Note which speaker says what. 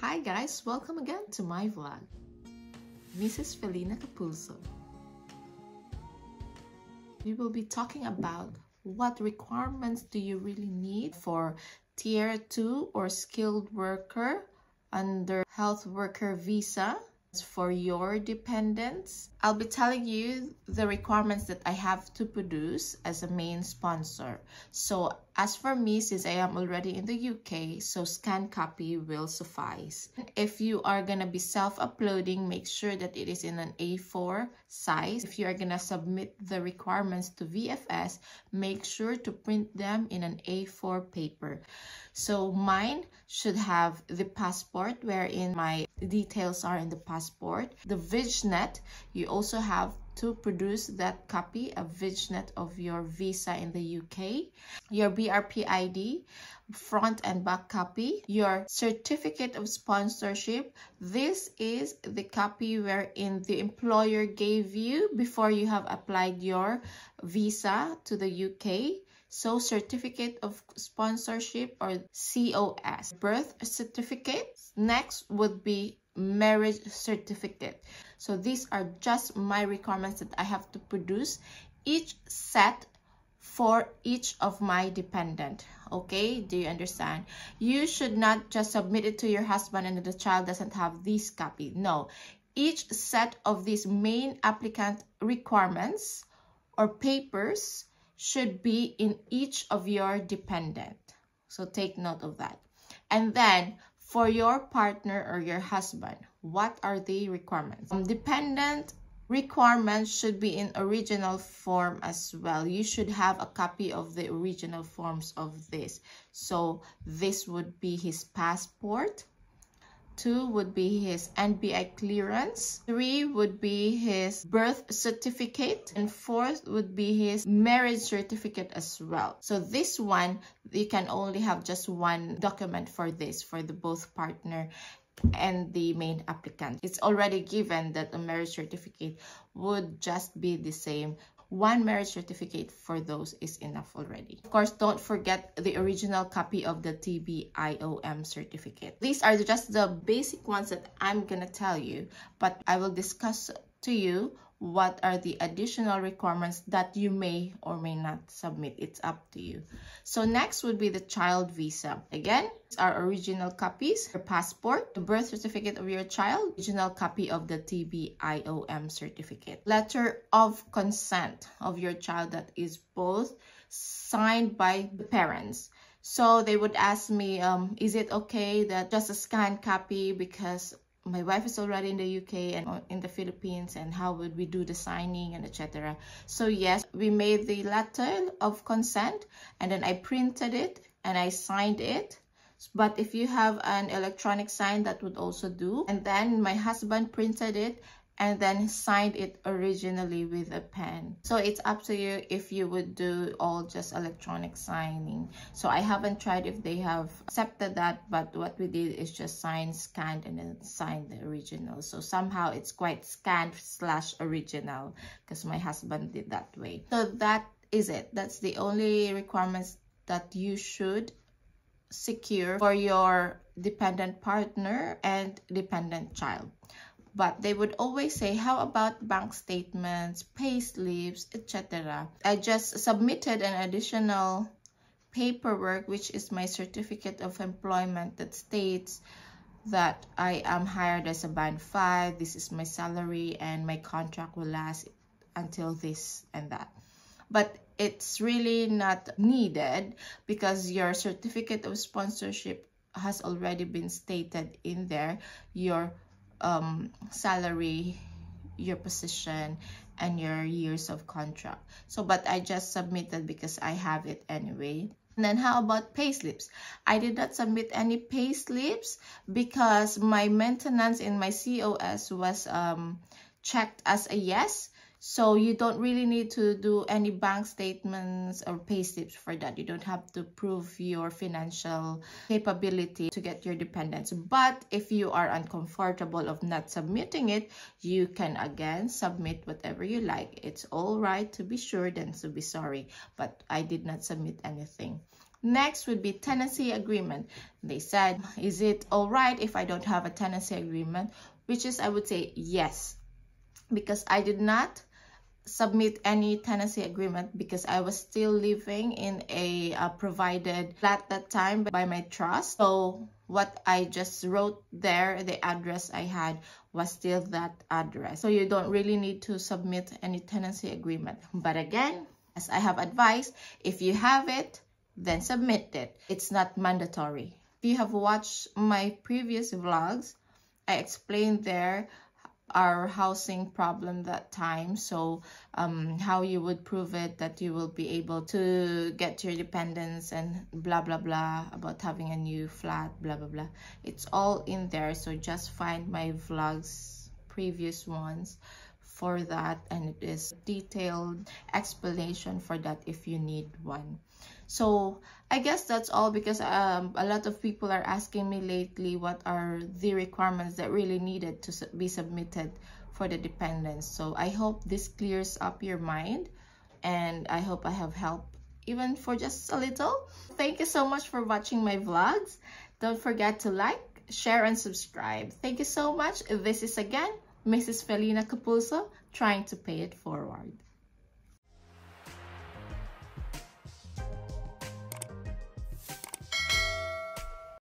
Speaker 1: Hi guys, welcome again to my vlog. Mrs. Felina Capulso. We will be talking about what requirements do you really need for Tier 2 or skilled worker under health worker visa for your dependents. I'll be telling you the requirements that I have to produce as a main sponsor. So as for me, since I am already in the UK, so scanned copy will suffice. If you are gonna be self-uploading, make sure that it is in an A4 size. If you are gonna submit the requirements to VFS, make sure to print them in an A4 paper. So mine should have the passport wherein my details are in the passport. The VIGNet, you also have to produce that copy, a VIGNet of your visa in the UK. Your BRP ID, front and back copy. Your certificate of sponsorship. This is the copy wherein the employer gave you before you have applied your visa to the UK. So certificate of sponsorship or COS. Birth certificate. Next would be marriage certificate. So these are just my requirements that I have to produce, each set for each of my dependent. Okay, do you understand? You should not just submit it to your husband and the child doesn't have this copy. No, each set of these main applicant requirements or papers should be in each of your dependent. So take note of that. And then for your partner or your husband, what are the requirements? Dependent requirements should be in original form as well. You should have a copy of the original forms of this. So this would be his passport. 2 would be his NBI clearance. 3 would be his birth certificate. And 4th would be his marriage certificate as well. So this one, you can only have just one document for this, for the both partner and the main applicant. It's already given that a marriage certificate would just be the same. One marriage certificate for those is enough already. Of course, don't forget the original copy of the TB IOM certificate. These are just the basic ones that I'm gonna tell you, but I will discuss to you what are the additional requirements that you may or may not submit. It's up to you. So next would be the child visa. Again, our original copies, your passport, the birth certificate of your child, original copy of the TB IOM certificate, letter of consent of your child that is both signed by the parents. So they would ask me, is it okay that just a scanned copy because my wife is already in the UK and in the Philippines, and how would we do the signing and etc. So yes, we made the letter of consent and then I printed it and I signed it. But if you have an electronic sign, that would also do. And then my husband printed it and then signed it originally with a pen. So it's up to you if you would do all just electronic signing. So I haven't tried if they have accepted that, but what we did is just sign, scanned, and then sign the original. So somehow it's quite scanned / original because my husband did that way. So that is it. That's the only requirements that you should secure for your dependent partner and dependent child. But they would always say, how about bank statements, pay slips, etc. I just submitted an additional paperwork, which is my certificate of employment that states that I am hired as a band 5, this is my salary, and my contract will last until this and that. But it's really not needed because your certificate of sponsorship has already been stated in there, your salary, your position, and your years of contract. So but I just submitted because I have it anyway. And then how about pay slips? I did not submit any pay slips because my maintenance in my COS was checked as a yes. So you don't really need to do any bank statements or pay slips for that. You don't have to prove your financial capability to get your dependents. But if you are uncomfortable of not submitting it, you can again submit whatever you like. It's all right to be sure than to be sorry. But I did not submit anything. Next would be tenancy agreement. They said, is it all right if I don't have a tenancy agreement? Which is, I would say yes, because I did not submit any tenancy agreement because I was still living in a provided flat that time by my trust. So what I just wrote there, the address I had was still that address. So you don't really need to submit any tenancy agreement. But again, as I have advised, if you have it, then submit it. It's not mandatory. If you have watched my previous vlogs, I explained there our housing problem that time, so how you would prove it that you will be able to get your dependents and blah blah blah about having a new flat, blah blah blah. It's all in there, so just find my vlogs, previous ones, for that, and it is detailed explanation for that if you need one. So I guess that's all, because a lot of people are asking me lately what are the requirements that really needed to be submitted for the dependents. So I hope this clears up your mind, and I hope I have helped even for just a little. Thank you so much for watching my vlogs. Don't forget to like, share, and subscribe. Thank you so much. This is again Mrs. Felina Capulso, trying to pay it forward.